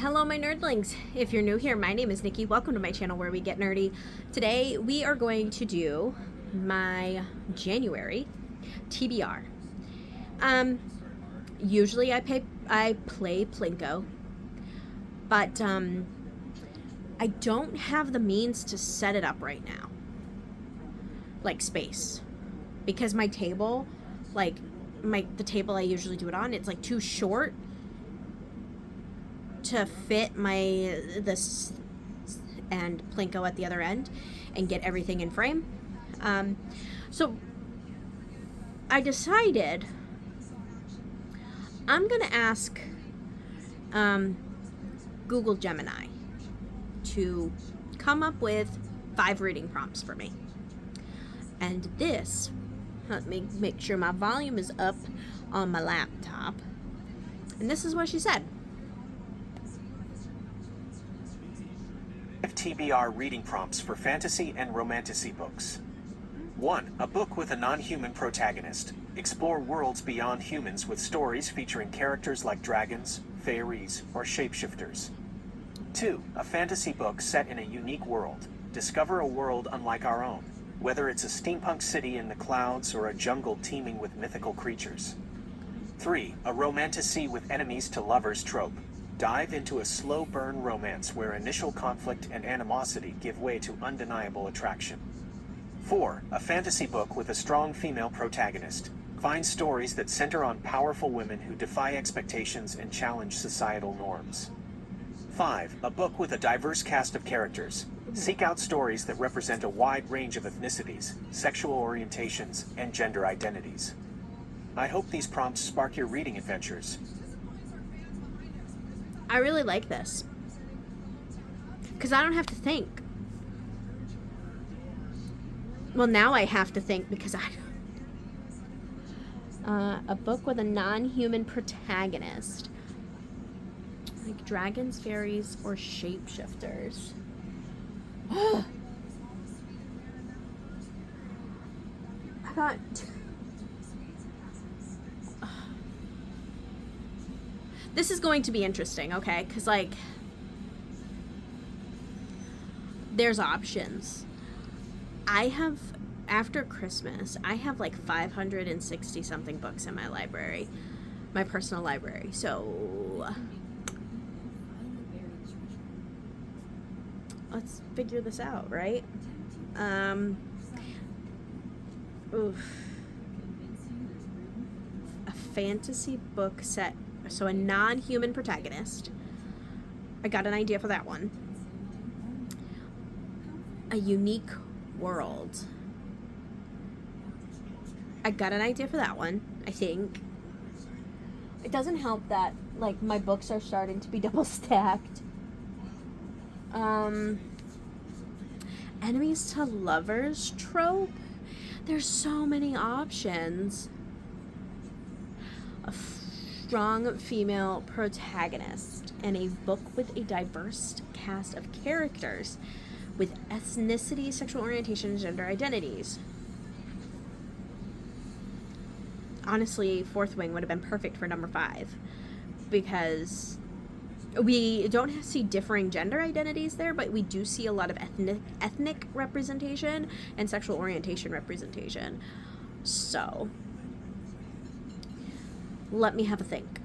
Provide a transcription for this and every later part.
Hello my nerdlings. If you're new here, my name is Nikki. Welcome to my channel where we get nerdy. Today we are going to do my January TBR. Usually I play Plinko, but I don't have the means to set it up right now. Like space. Because my table, the table I usually do it on, it's like too short to fit this and Plinko at the other end and get everything in frame. So I decided I'm gonna ask Google Gemini to come up with 5 reading prompts for me. And this, let me make sure my volume is up on my laptop. And this is what she said. TBR reading prompts for fantasy and romantasy books. 1. A book with a non-human protagonist. Explore worlds beyond humans with stories featuring characters like dragons, fairies, or shapeshifters. 2. A fantasy book set in a unique world. Discover a world unlike our own, whether it's a steampunk city in the clouds or a jungle teeming with mythical creatures. 3. A romantasy with enemies to lovers trope. Dive into a slow burn romance where initial conflict and animosity give way to undeniable attraction. 4. A fantasy book with a strong female protagonist. Find stories that center on powerful women who defy expectations and challenge societal norms. 5. A book with a diverse cast of characters. Seek out stories that represent a wide range of ethnicities, sexual orientations, and gender identities. I hope these prompts spark your reading adventures. I really like this because I don't have to think. Well, now I have to think because a book with a non-human protagonist, like dragons, fairies, or shapeshifters. I got. This is going to be interesting, okay? Because, there's options. After Christmas, I have 560 something books in my library, my personal library. So, let's figure this out, right? Oof. A fantasy book set. So a non-human protagonist. I got an idea for that one. A unique world. I got an idea for that one, I think. It doesn't help that, my books are starting to be double stacked. Enemies to lovers trope. There's so many options. A strong female protagonist and a book with a diverse cast of characters with ethnicity, sexual orientation, and gender identities. Honestly, Fourth Wing would have been perfect for number 5 because we don't see differing gender identities there, but we do see a lot of ethnic representation and sexual orientation representation. So let me have a think.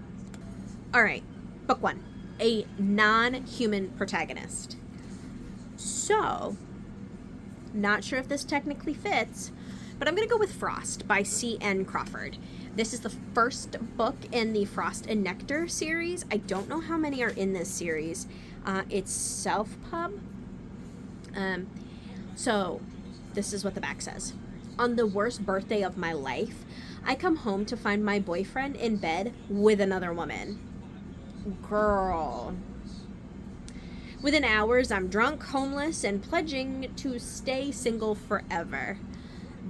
All right, book 1, a non-human protagonist. So, not sure if this technically fits, but I'm going to go with Frost by C.N. Crawford. This is the first book in the Frost and Nectar series. I don't know how many are in this series. It's self-pub. So, this is what the back says. On the worst birthday of my life, I come home to find my boyfriend in bed with another woman. Girl. Within hours, I'm drunk, homeless, and pledging to stay single forever.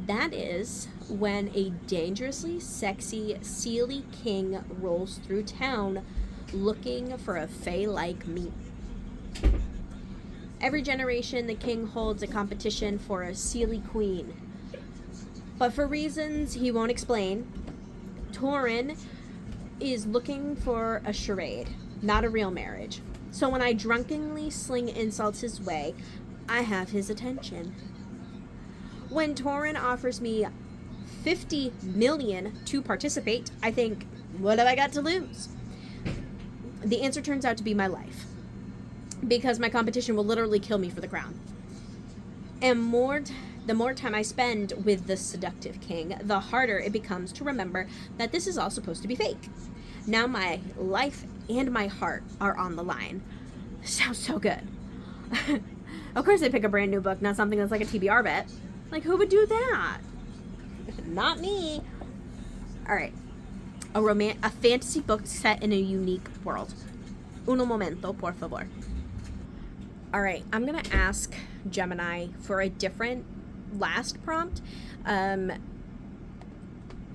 That is when a dangerously sexy Seelie King rolls through town looking for a fae like me. Every generation, the king holds a competition for a Seelie Queen. But for reasons he won't explain, Torin is looking for a charade, not a real marriage. So when I drunkenly sling insults his way, I have his attention. When Torin offers me 50 million to participate, I think, what have I got to lose? The answer turns out to be my life, because my competition will literally kill me for the crown. And the more time I spend with the seductive king, the harder it becomes to remember that this is all supposed to be fake. Now my life and my heart are on the line. Sounds so good. Of course I pick a brand new book, not something that's like a TBR bet. Like, who would do that? Not me. Alright. A fantasy book set in a unique world. Uno momento, por favor. Alright, I'm going to ask Gemini for a different last prompt.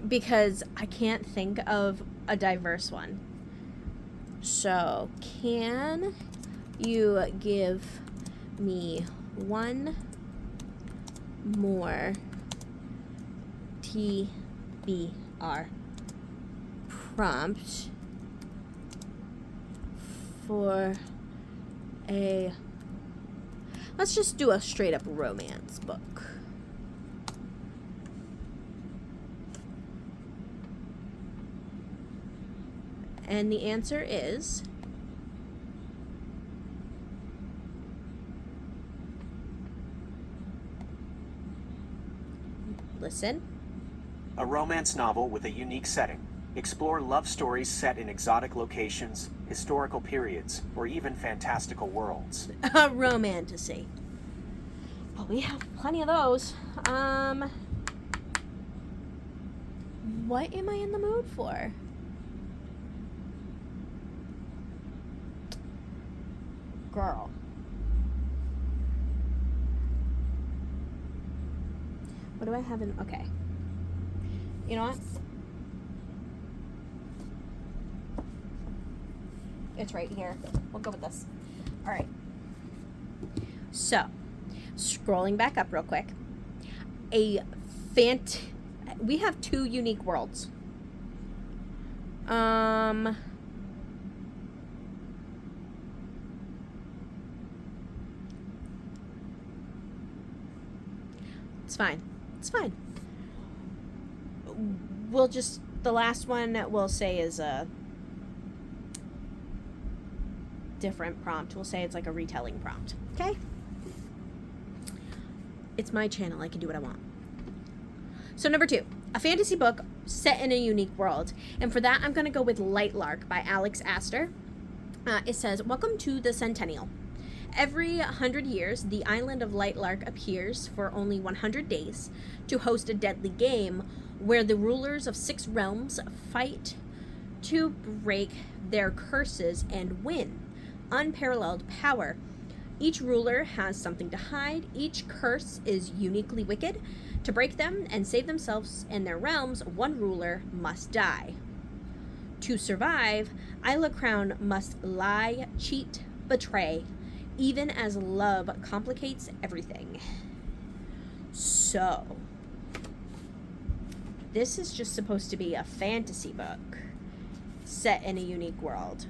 Because I can't think of a diverse one. So, can you give me one more TBR prompt for a... Let's just do a straight up romance book. And the answer is listen. A romance novel with a unique setting. Explore love stories set in exotic locations, historical periods, or even fantastical worlds. A romantasy. Well, we have plenty of those. What am I in the mood for? Girl. What do I have in... Okay. You know what? It's right here. We'll go with this. All right. So, scrolling back up real quick. We have two unique worlds. It's fine. It's fine. We'll just... The last one we'll say is a different prompt. We'll say it's like a retelling prompt. Okay? It's my channel. I can do what I want. So number 2, a fantasy book set in a unique world. And for that, I'm going to go with Light Lark by Alex Astor. It says, welcome to the Centennial. Every 100 years, the island of Light Lark appears for only 100 days to host a deadly game where the rulers of 6 realms fight to break their curses and win unparalleled power. Each ruler has something to hide. Each curse is uniquely wicked. To break them and save themselves and their realms, one ruler must die. To survive, Isla Crown must lie, cheat, betray, even as love complicates everything. So, this is just supposed to be a fantasy book set in a unique world.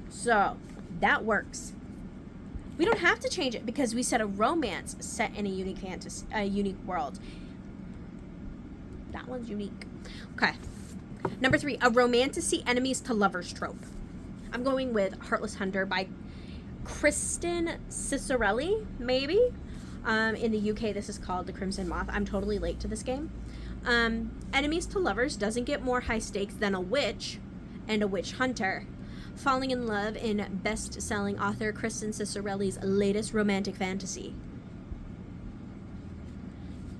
So, that works. We don't have to change it because we said a romance set in a unique world. That one's unique. Okay. Number 3, a romantasy enemies to lovers trope. I'm going with Heartless Hunter by Kristen Cicerelli, maybe. In the UK, this is called The Crimson Moth. I'm totally late to this game. Enemies to lovers doesn't get more high stakes than a witch and a witch hunter. Falling in love in best-selling author Kristen Cicerelli's latest romantic fantasy.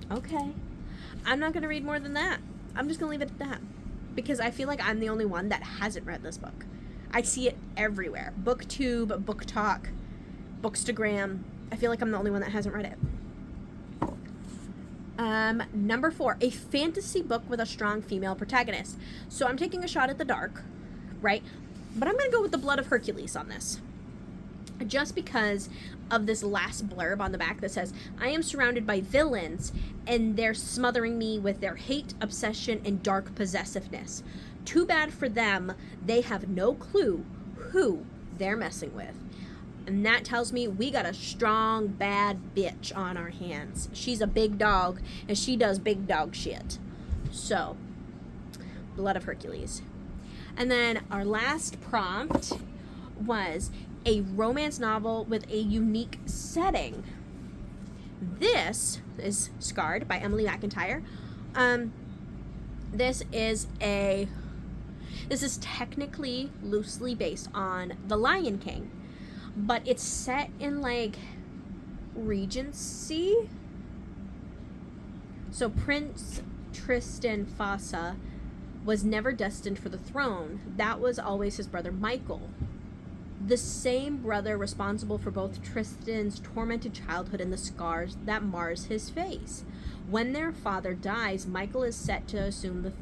Okay. I'm not going to read more than that. I'm just going to leave it at that. Because I feel like I'm the only one that hasn't read this book. I see it everywhere. BookTube, BookTok, Bookstagram. I feel like I'm the only one that hasn't read it. Number 4, a fantasy book with a strong female protagonist. So I'm taking a shot at the dark, right? But I'm going to go with the Blood of Hercules on this. Just because of this last blurb on the back that says, I am surrounded by villains and they're smothering me with their hate, obsession, and dark possessiveness. Too bad for them, they have no clue who they're messing with. And that tells me we got a strong, bad bitch on our hands. She's a big dog, and she does big dog shit. So, Blood of Hercules. And then our last prompt was a romance novel with a unique setting. This is Scarred by Emily McIntyre. This is technically loosely based on The Lion King, but it's set in like Regency. So Prince Tristan Fossa was never destined for the throne. That was always his brother Michael, the same brother responsible for both Tristan's tormented childhood and the scars that mars his face. When their father dies, Michael is set to assume the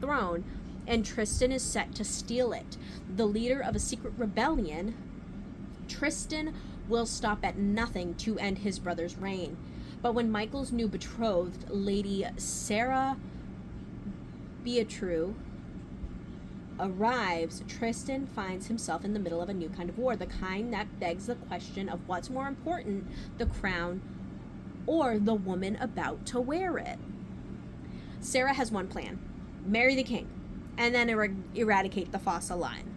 throne, and Tristan is set to steal it. The leader of a secret rebellion, Tristan will stop at nothing to end his brother's reign. But when Michael's new betrothed, Lady Sarah Beatrice, arrives, Tristan finds himself in the middle of a new kind of war, the kind that begs the question of what's more important, the crown or the woman about to wear it. Sarah has one plan: marry the king, and then eradicate the Fossa line,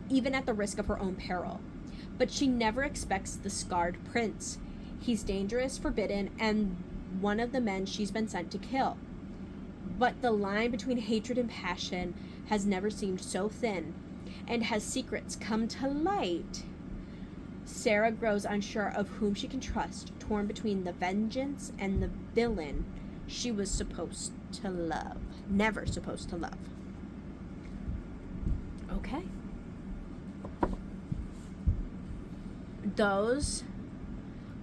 even at the risk of her own peril. But she never expects the scarred prince. He's dangerous, forbidden, and one of the men she's been sent to kill. But the line between hatred and passion has never seemed so thin, and as secrets come to light, Sarah grows unsure of whom she can trust, torn between the vengeance and the villain she was supposed to love. Never supposed to love. Okay. Those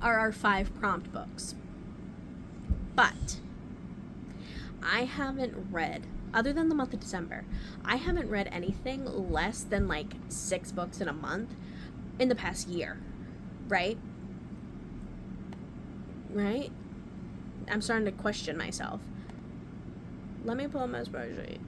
are our 5 prompt books. But I haven't read, other than the month of December, I haven't read anything less than like 6 books in a month in the past year. Right? Right? I'm starting to question myself. Let me pull up my spreadsheet.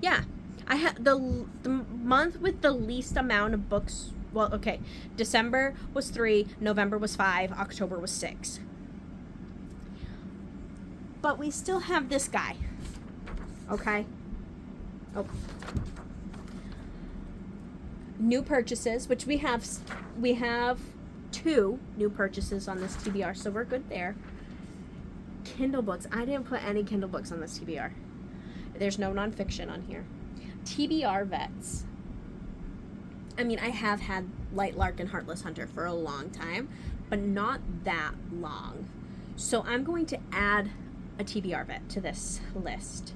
Yeah, I had the month with the least amount of books. Well, okay, December was 3, November was 5, October was 6. But we still have this guy. Okay. Oh. New purchases, which we have 2 new purchases on this TBR, so we're good there. Kindle books. I didn't put any Kindle books on this TBR. There's no nonfiction on here. TBR vets. I mean, I have had Light Lark and Heartless Hunter for a long time, but not that long. So I'm going to add a TBR vet to this list.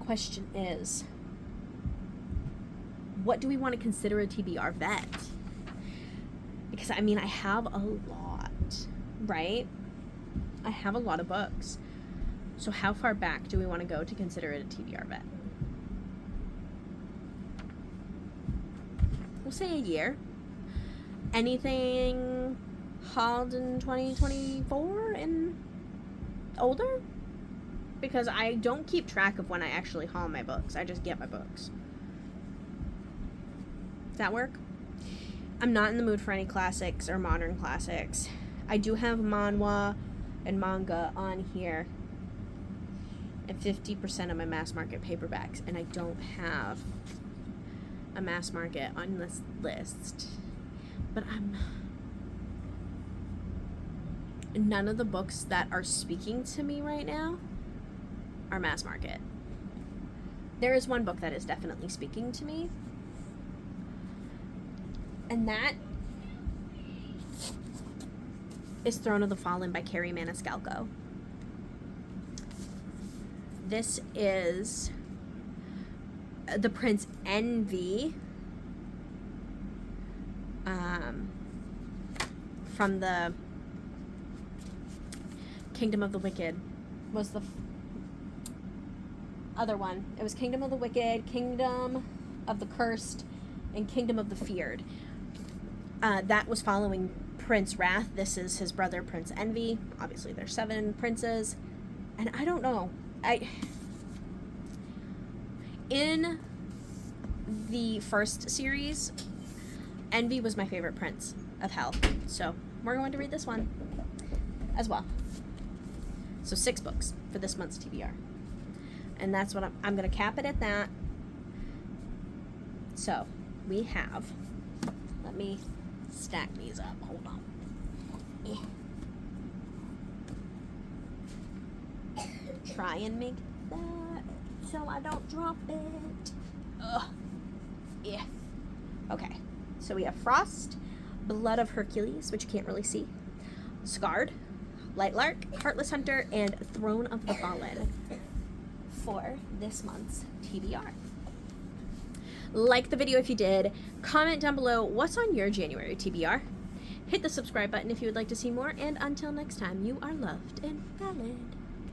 Question is, what do we want to consider a TBR vet? Because, I mean, I have a lot, right? I have a lot of books. So how far back do we want to go to consider it a TBR vet? We'll say a year. Anything hauled in 2024 and older? Because I don't keep track of when I actually haul my books. I just get my books. Does that work? I'm not in the mood for any classics or modern classics. I do have manhwa and manga on here, and 50% of my mass market paperbacks, and I don't have a mass market on this list. But none of the books that are speaking to me right now are mass market. There is one book that is definitely speaking to me, and that is Throne of the Fallen by Carrie Maniscalco. This is the Prince Envy from the Kingdom of the Wicked was the other one. It was Kingdom of the Wicked, Kingdom of the Cursed, and Kingdom of the Feared. That was following Prince Wrath. This is his brother, Prince Envy. Obviously, there's 7 princes. And I don't know. In the first series, Envy was my favorite prince of hell. So we're going to read this one as well. So 6 books for this month's TBR. And that's what I'm going to cap it at that. So we have, let me stack these up. Hold on. Try and make that so I don't drop it. Ugh. Yeah. Okay. So we have Frost, Blood of Hercules, which you can't really see, Scarred, Lightlark, Heartless Hunter, and Throne of the Fallen for this month's TBR. Like the video if you did. Comment down below what's on your January TBR. Hit the subscribe button if you would like to see more. And until next time, you are loved and valid.